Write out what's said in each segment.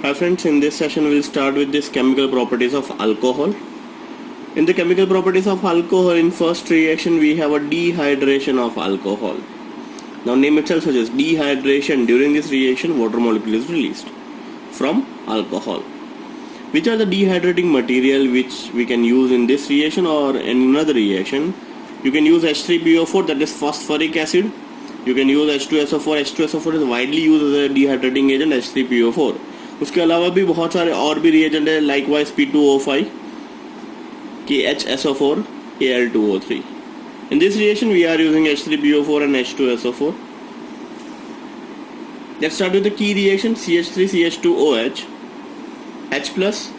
Hi friends, in this session we'll start with this chemical properties of alcohol. In the chemical properties of alcohol, in first reaction we have a dehydration of alcohol. Now name itself suggests dehydration. During this reaction water molecule is released from alcohol. Which are the dehydrating material which we can use in this reaction or in another reaction? You can use H3PO4, that is phosphoric acid. You can use H2SO4. H2SO4 is widely used as a dehydrating agent, H3PO4. उसके अलावा भी बहुत सारे और भी reagent है, likewise P2O5, KHSO4, Al2O3. In this reaction we are using H3PO4 and H2SO4. Let's start with the key reaction, CH3CH2OH, H plus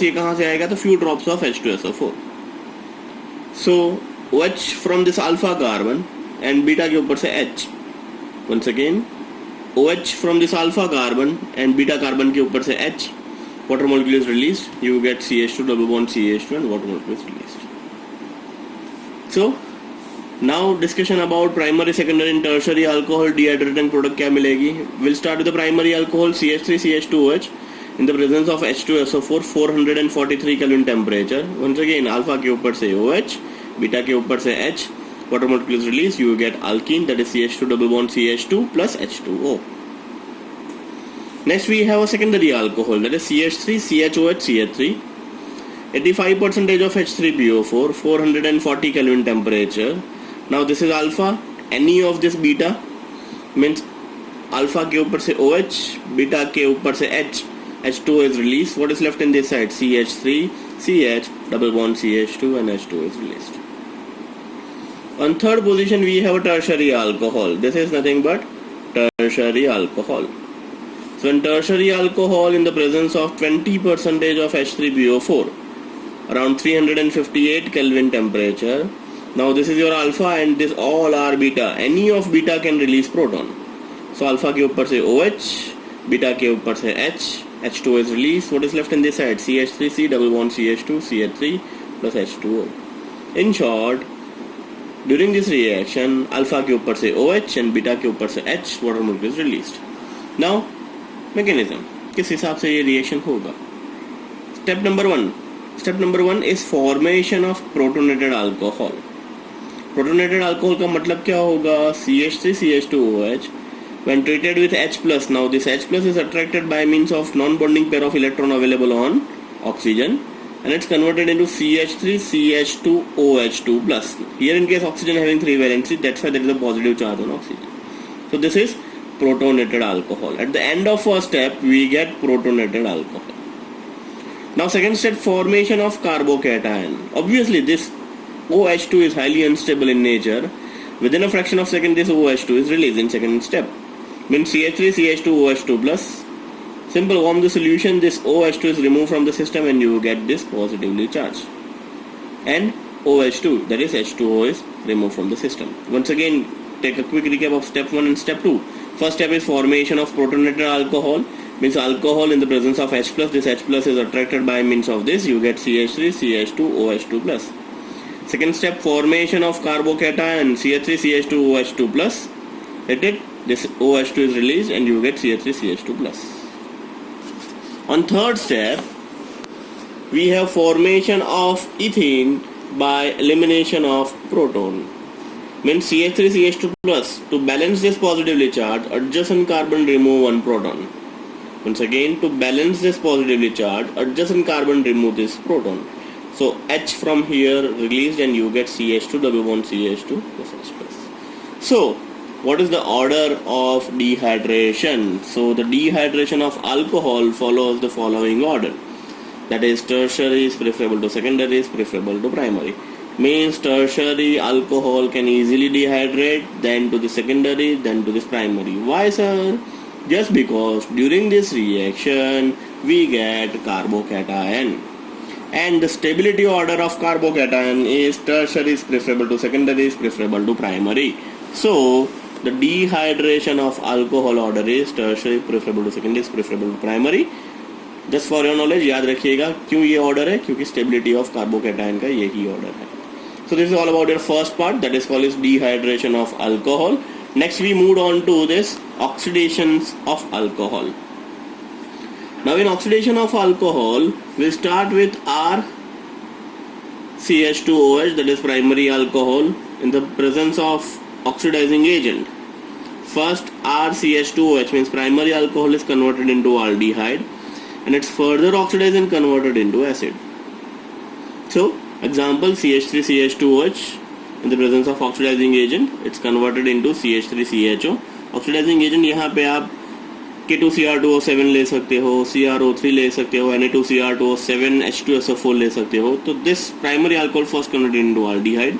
ये कहाँ से आएगा? तो few drops of H2SO4. So OH from this alpha carbon and beta के ऊपर से H. Once again OH from this alpha carbon and beta carbon के ऊपर से H. Water molecule is released. You get CH2 double bond CH2 and water molecule is released. So now discussion about primary, secondary and tertiary alcohol dehydrating product क्या मिलेगी? We'll start with the primary alcohol, CH3CH2OH in the presence of H2SO4, 443 Kelvin temperature. Once again alpha के ऊपर से OH, beta के ऊपर से H. Water molecule is released. You get alkene, that is CH2 double bond CH2 plus H2O. Next we have a secondary alcohol, that is CH3 CHOH CH3. 85% of H3PO4, 440 Kelvin temperature. Now this is alpha. Any of this beta means alpha के ऊपर से OH, beta के ऊपर से H. H2O is released. What is left in this side? CH3 CH double bond CH2 and H2O is released. On third position we have a tertiary alcohol. This is nothing but tertiary alcohol. So in tertiary alcohol, in the presence of 20% of H3PO4, around 358 Kelvin temperature. Now this is your alpha and this all are beta. Any of beta can release proton. So alpha के ऊपर से OH, beta के ऊपर से H, H2O is released. What is left in this side? CH3C double bond CH2, CH3 plus H2O. In short, during this reaction alpha के ऊपर से OH and beta के ऊपर से H, water molecule is released. Now mechanism, किस हिसाब से ये reaction होगा? Step number one is formation of protonated alcohol. Protonated alcohol का मतलब क्या होगा? CH3CH2OH when treated with H plus. Now this H plus is attracted by means of non-bonding pair of electron available on oxygen, and it's converted into CH3CH2OH2 plus. Here in case oxygen having 3 valency, that's why there is a positive charge on oxygen. So this is protonated alcohol. At the end of first step we get protonated alcohol. Now second step, formation of carbocation. Obviously this OH2 is highly unstable in nature. Within a fraction of second this OH2 is released in second step. Means CH3CH2OH2 plus. Simple, warm the solution, this OH2 is removed from the system and you get this positively charged. And OH2, that is H2O, is removed from the system. Once again, take a quick recap of step 1 and step 2. First step is formation of protonated alcohol. Means alcohol in the presence of H plus. This H plus is attracted by means of this. You get CH3CH2OH2 plus. Second step, formation of carbocation, CH3CH2OH2 plus. Hit it. This OH2 is released and you get CH3CH2 plus. On third step, we have formation of ethene by elimination of proton. Means CH3CH2 plus. To balance this positively charged, adjacent carbon remove one proton. Once again, to balance this positively charged, adjacent carbon remove this proton. So H from here released and you get CH2 double bond CH2 plus H plus. So what is the order of dehydration? So the dehydration of alcohol follows the following order. That is, tertiary is preferable to secondary is preferable to primary. Means tertiary alcohol can easily dehydrate, then to the secondary, then to this primary. Why, sir? Just because during this reaction we get carbocation. And the stability order of carbocation is tertiary is preferable to secondary is preferable to primary. So the dehydration of alcohol order is tertiary preferable to secondary is preferable to primary. Just for your knowledge, याद रखिएगा क्यों ये order है, क्योंकि stability of carbocation का यही order है. So this is all about your first part, that is called as dehydration of alcohol. Next we moved on to this oxidations of alcohol. Now in oxidation of alcohol, we start with R CH2OH, that is primary alcohol, in the presence of oxidizing agent. First R CH2OH means primary alcohol is converted into aldehyde and it's further oxidized and converted into acid. So example, CH3CH2OH in the presence of oxidizing agent, it's converted into CH3CHO. Oxidizing agent यहाँ पे आप K2Cr2O7 ले सकते हो, CrO3 ले सकते हो, Na2Cr2O7, H2SO4 ले सकते हो. So this primary alcohol first converted into aldehyde,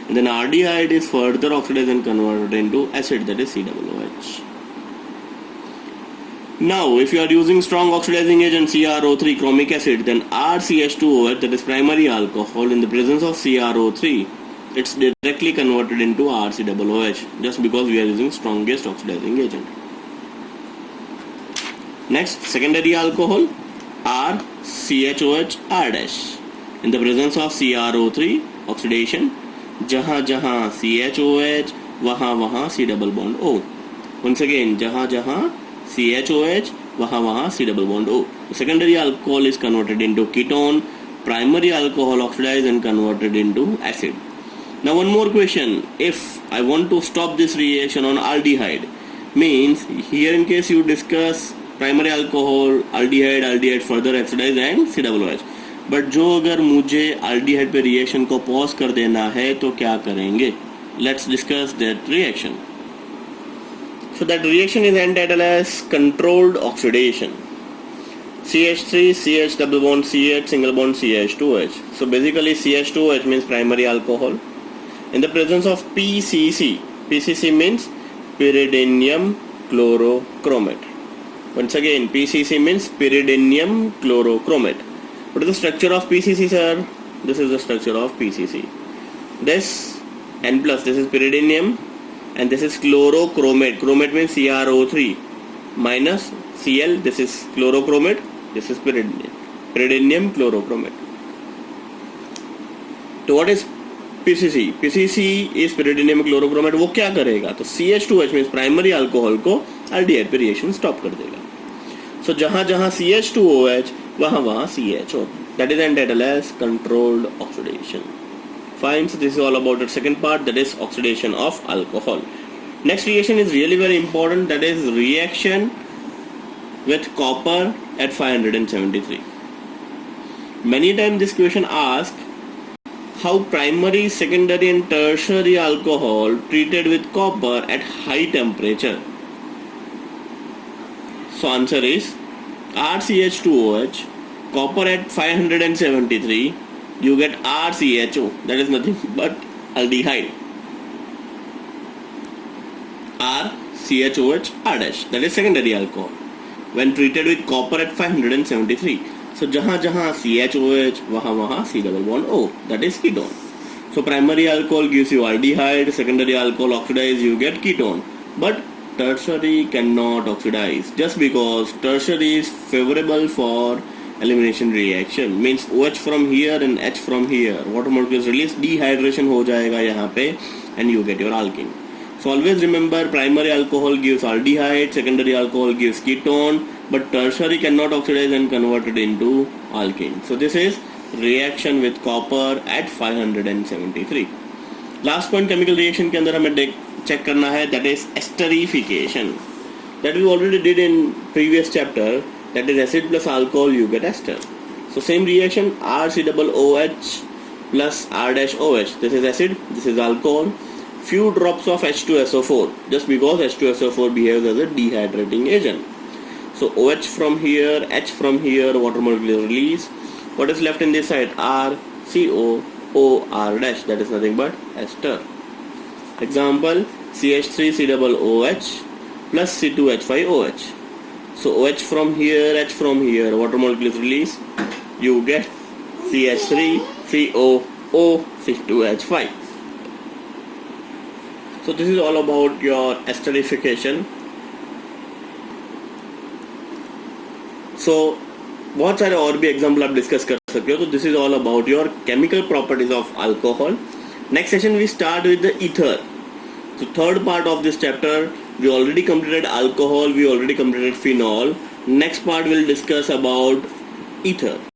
and then aldehyde is further oxidized and converted into acid, that is COOH. Now if you are using strong oxidizing agent CrO3 chromic acid, then RCH2OH, that is primary alcohol, in the presence of CrO3, it's directly converted into RCOOH, just because we are using strongest oxidizing agent. Next, secondary alcohol RCHOH R-. In the presence of CrO3, oxidation, जहाँ जहाँ CHOH, वहाँ वहाँ C double bond O. Once again, जहाँ जहाँ CHOH, वहाँ वहाँ C double bond O. The secondary alcohol is converted into ketone, primary alcohol oxidized and converted into acid. Now one more question, if I want to stop this reaction on aldehyde, means here in case you discuss primary alcohol, aldehyde further oxidized and COOH. But जो अगर मुझे aldehyde पे reaction को pause कर देना है तो क्या करेंगे? Let's discuss that reaction. So that reaction is entitled as controlled oxidation. CH3, CH double bond CH, single bond CH2OH. So basically CH2OH means primary alcohol. In the presence of PCC, PCC means pyridinium chlorochromate. Once again, PCC means pyridinium chlorochromate. What is the structure of PCC, sir? This is the structure of PCC. This N plus, this is pyridinium, and this is chlorochromate. Chromate means CrO3 minus Cl. This is chlorochromate. This is pyridinium. Pyridinium chlorochromate. So what is PCC? PCC is pyridinium chlorochromate. वो क्या करेगा? तो CH2OH means primary alcohol को aldehyde पे reaction stop कर देगा. So जहाँ जहाँ CH2OH, वहाँ वहाँ CHO. That is entitled as controlled oxidation. Fine. So this is all about the second part, that is oxidation of alcohol. Next reaction is really very important, that is reaction with copper at 573. Many times this question asks how primary, secondary and tertiary alcohol treated with copper at high temperature. So answer is RCH2OH, copper at 573, you get RCHO, that is nothing but aldehyde. RCHOH R-, that is secondary alcohol, when treated with copper at 573. So जहाँ जहाँ CHOH, वहाँ वहाँ C double bond O, that is ketone. So primary alcohol gives you aldehyde, secondary alcohol oxidize, you get ketone. But tertiary cannot oxidize, just because tertiary is favorable for elimination reaction. Means OH from here and H from here, water molecules release, dehydration हो जाएगा यहाँ पे, and you get your alkene. So always remember, primary alcohol gives aldehyde, secondary alcohol gives ketone, but tertiary cannot oxidize and convert it into alkene. So this is reaction with copper at 573. Last point chemical reaction के अंदर हमें check करना है, that is esterification. That we already did in previous chapter, that is acid plus alcohol, you get ester. So same reaction, RCOOH plus R-OH. This is acid, this is alcohol. Few drops of H2SO4, just because H2SO4 behaves as a dehydrating agent. So OH from here, H from here, water molecule release. What is left in this side? RCOOR-, that is nothing but ester. Example, CH3COOH plus C2H5OH. So OH from here, H from here, water molecule release. You get CH3COO C2H5. So this is all about your esterification. So बहुत सारे और भी example आप discuss कर सकते हो. तो this is all about your chemical properties of alcohol. Next session we start with the ether. So third part of this chapter, we already completed alcohol, we already completed phenol. Next part we'll discuss about ether.